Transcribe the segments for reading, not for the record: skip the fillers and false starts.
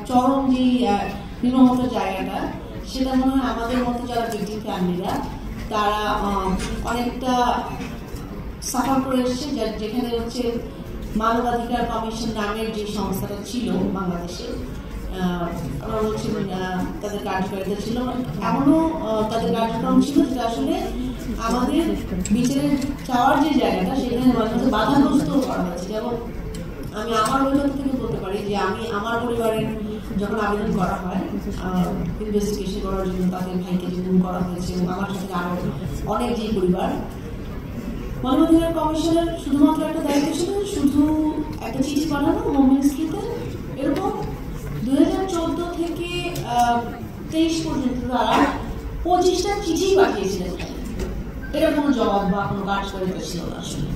চরম যে নিম্নমত জায়গাটা, সেটা মনে হয় আমাদের মতো যারা ভিকটিম ফ্যামিলিরা তারা অনেকটা সাফার করে এসছে, যেখানে হচ্ছে মানবাধিকার কমিশন নামের যে সংস্থাটা ছিল বাংলাদেশে, আমরা বলছি তাদের কার্যকারিতা ছিল, এমনও তাদের কার্যক্রম ছিল যেটা আসলে আমাদের বিচারের চাওয়ার যে জায়গাটা সেখানে মাঝে মাঝে বাধাগ্রস্ত করা হয়েছে। যেমন আমি আমার অভিজ্ঞতা থেকে বলতে পারি যে আমি আমার পরিবারের যখন আবেদন করা হয় ইনভেস্টিগেশন করার জন্য, তাদের ভাইকে যে গুম করা হয়েছে এবং আমার সাথে আরো অনেক যে পরিবার, মানবাধিকার কমিশনের শুধুমাত্র একটা দায়িত্ব ছিল শুধু একটা চিঠি পাঠানো হোম মিনিস্ট্রিতে। এরকম 2014 থেকে 23 পর্যন্ত তারা 25টা চিঠি পাঠিয়েছিলেন, এটা কোনো জবাব বা কোনো কার্যকারিতা ছিল না আসলে।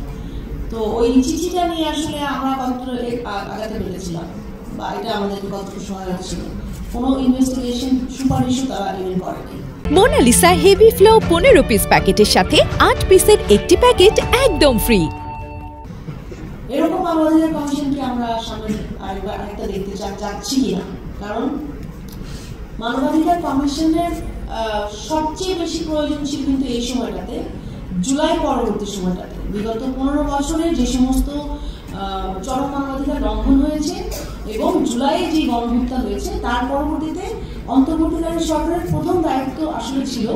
তো ওই চিঠিটা নিয়ে আসলে আমরা কতটা আগাতে পেরেছিলাম বা এটা আমাদের কতটা সহায়ক ছিল, কোনো ইনভেস্টিগেশন সুপারিশও তারা ইভেন করেনি। মোনালিসা হেভি ফ্লো 15 পিস প্যাকেটের সাথে 8 পিসের একটি প্যাকেট একদম ফ্রি। এরকম মানবাধিকার কমিশনকে আমরা সামনে আরেকটা দেখতে চাচ্ছি কিনা, কারণ মানবাধিকার কমিশনের সবচেয়ে বেশি প্রয়োজন ছিল কিন্তু এই সময়টাতে, জুলাই পরবর্তী সময়টাতে। বিগত 15 বছরে যে সমস্ত চরম মানবাধিকার লঙ্ঘন হয়েছে এবং জুলাইয়ে যে গণহত্যা হয়েছে, তার পরবর্তীতে অন্তর্বর্তীকালীন সরকারের প্রথম দায়িত্ব আসলে ছিল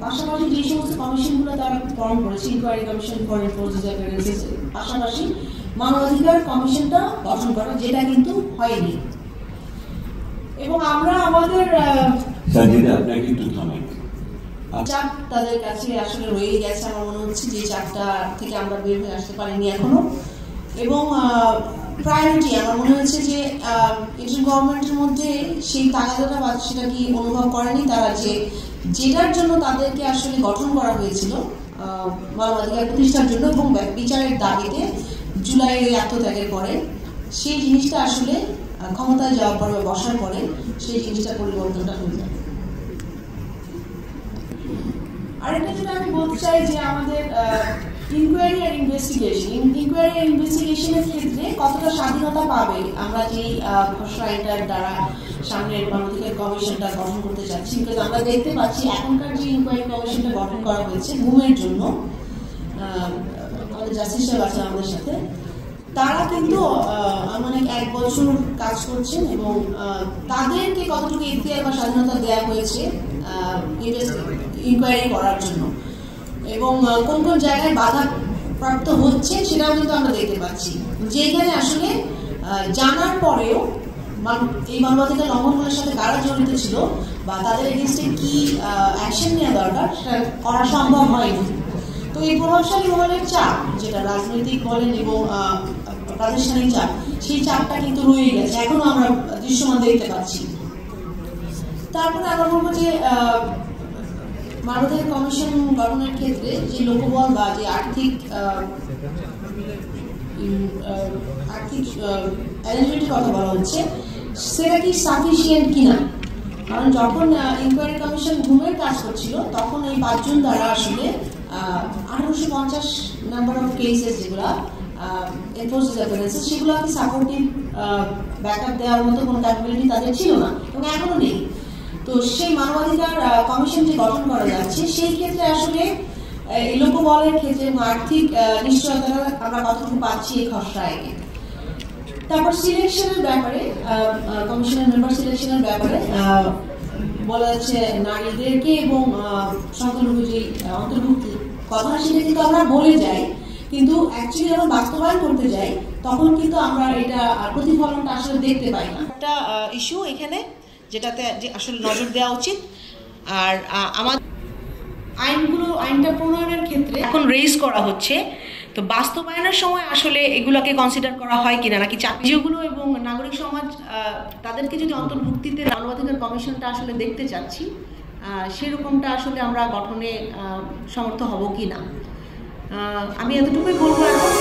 পাশাপাশি যে সমস্ত কমিশনগুলো তারা ফর্ম করেছে, ইনকোয়ারি কমিশন ফর এভিডেন্সেস, পাশাপাশি মানবাধিকার কমিশনটা গঠন করা, যেটা কিন্তু হয়নি। এবং আমরা আমাদের চাপ তাদের কাছে আসলে রয়ে গেছে, আমার মনে হচ্ছে যে চাপটা থেকে আমরা বের হয়ে আসতে পারিনি এখনো। এবং প্রায়োরিটি আমার মনে হচ্ছে যে ইন্ডিয়ান গভর্নমেন্টের মধ্যে সেই তাগাদাটা বা সেটা কি অনুভব করেনি তারা, যে যেটার জন্য তাদেরকে আসলে গঠন করা হয়েছিল মানবাধিকার প্রতিষ্ঠার জন্য এবং বিচারের দাবিতে জুলাইয়ের আত্মত্যাগের পরে, সেই জিনিসটা আসলে ক্ষমতায় যাওয়ার পর বসার পরে সেই জিনিসটা পরিবর্তনটা হয়ে যায়। আরেকটা যেটা আমি বলতে চাই যে আমাদের ইনকোয়ারি আর ইনভেস্টিগেশনের ক্ষেত্রে কতটা স্বাধীনতা পাবে আমরা যেই খসড়া আইনটার দ্বারা সামনের মানবাধিকার কমিশনটা গঠন করতে চাচ্ছি। বিকজ আমরা দেখতে পাচ্ছি এখনকার যে ইনকোয়ারি কমিশনটা গঠন করা হয়েছে গুমের জন্য, আমাদের জাস্টিস সাহেব আছেন আমাদের সাথে, তারা কিন্তু মানে 1 বছর কাজ করছেন এবং তাদেরকে কতটুকু ইখতিয়ার বা স্বাধীনতা দেওয়া হয়েছে ইনকোয়ারি করার জন্য, এবং কোন কোন জায়গায় বাধা প্রাপ্ত হচ্ছে সেটাও কিন্তু আমরা দেখতে পাচ্ছি, যেখানে আসলে জানার পরেও এই মানবাধিকার লঙ্ঘনগুলোর সাথে কারা জড়িত ছিল বা তাদের এগেইনস্টে কি অ্যাকশন নেওয়া দরকার সেটা করা সম্ভব হয়নি। তো এই প্রভাবশালী মহলের চাপ, যেটা রাজনৈতিক বলেন এবং প্রাতিষ্ঠানিক চাপ, সেই চাপটা কিন্তু রয়ে গেছে, এখনো আমরা দৃশ্যমান দেখতে পাচ্ছি। তারপরে আমরা বলবো যে মানবাধিকার কমিশন গঠনের ক্ষেত্রে যে লোকবল বা যে আর্থিক অ্যারেঞ্জমেন্টের কথা বলা হচ্ছে, সেটা কি সাফিসিয়েন্ট কিনা। কারণ যখন ইনকোয়ারি কমিশন ঘুমের কাজ করছিল তখন এই 5 জন দ্বারা আসলে 1850 নাম্বার অফ কেসেস যেগুলো এনফোর্সড এভিডেন্সেস, সেগুলোকে সাপোর্টিভ ব্যাকআপ দেওয়ার মতো কোনো ক্যাপাবিলিটি তাদের ছিল না এবং এখনো নেই। তো সেই মানবাধিকার কমিশন যে গঠন করা যাচ্ছে সেই ক্ষেত্রে আসলে লোকবলের ক্ষেত্রে আর্থিক নিশ্চয়তা আমরা কতটুকু পাচ্ছি এই খসড়ায়। তারপর সিলেকশনের ব্যাপারে, কমিশনের মেম্বার সিলেকশনের ব্যাপারে বলা যাচ্ছে নারীদেরকে এবং সংখ্যালঘু যে অন্তর্ভুক্তি কথা, সেটা কিন্তু আমরা বলে যাই, কিন্তু অ্যাকচুয়ালি যখন বাস্তবায়ন করতে যাই তখন কিন্তু আমরা এটা প্রতিফলনটা আসলে দেখতে পাই না। একটা ইস্যু এখানে যেটাতে যে আসলে নজর দেওয়া উচিত। আর আমার আইনটা প্রণয়নের ক্ষেত্রে এখন রেজ করা হচ্ছে, তো বাস্তবায়নের সময় আসলে এগুলোকে কনসিডার করা হয় কিনা, নাকি চাকরিগুলো এবং নাগরিক সমাজ তাদেরকে যদি অন্তর্ভুক্তিতে মানবাধিকার কমিশনটা আসলে দেখতে চাচ্ছি, সেরকমটা আসলে আমরা গঠনে সমর্থ হব কিনা, আমি এতটুকুই বলবো এখন।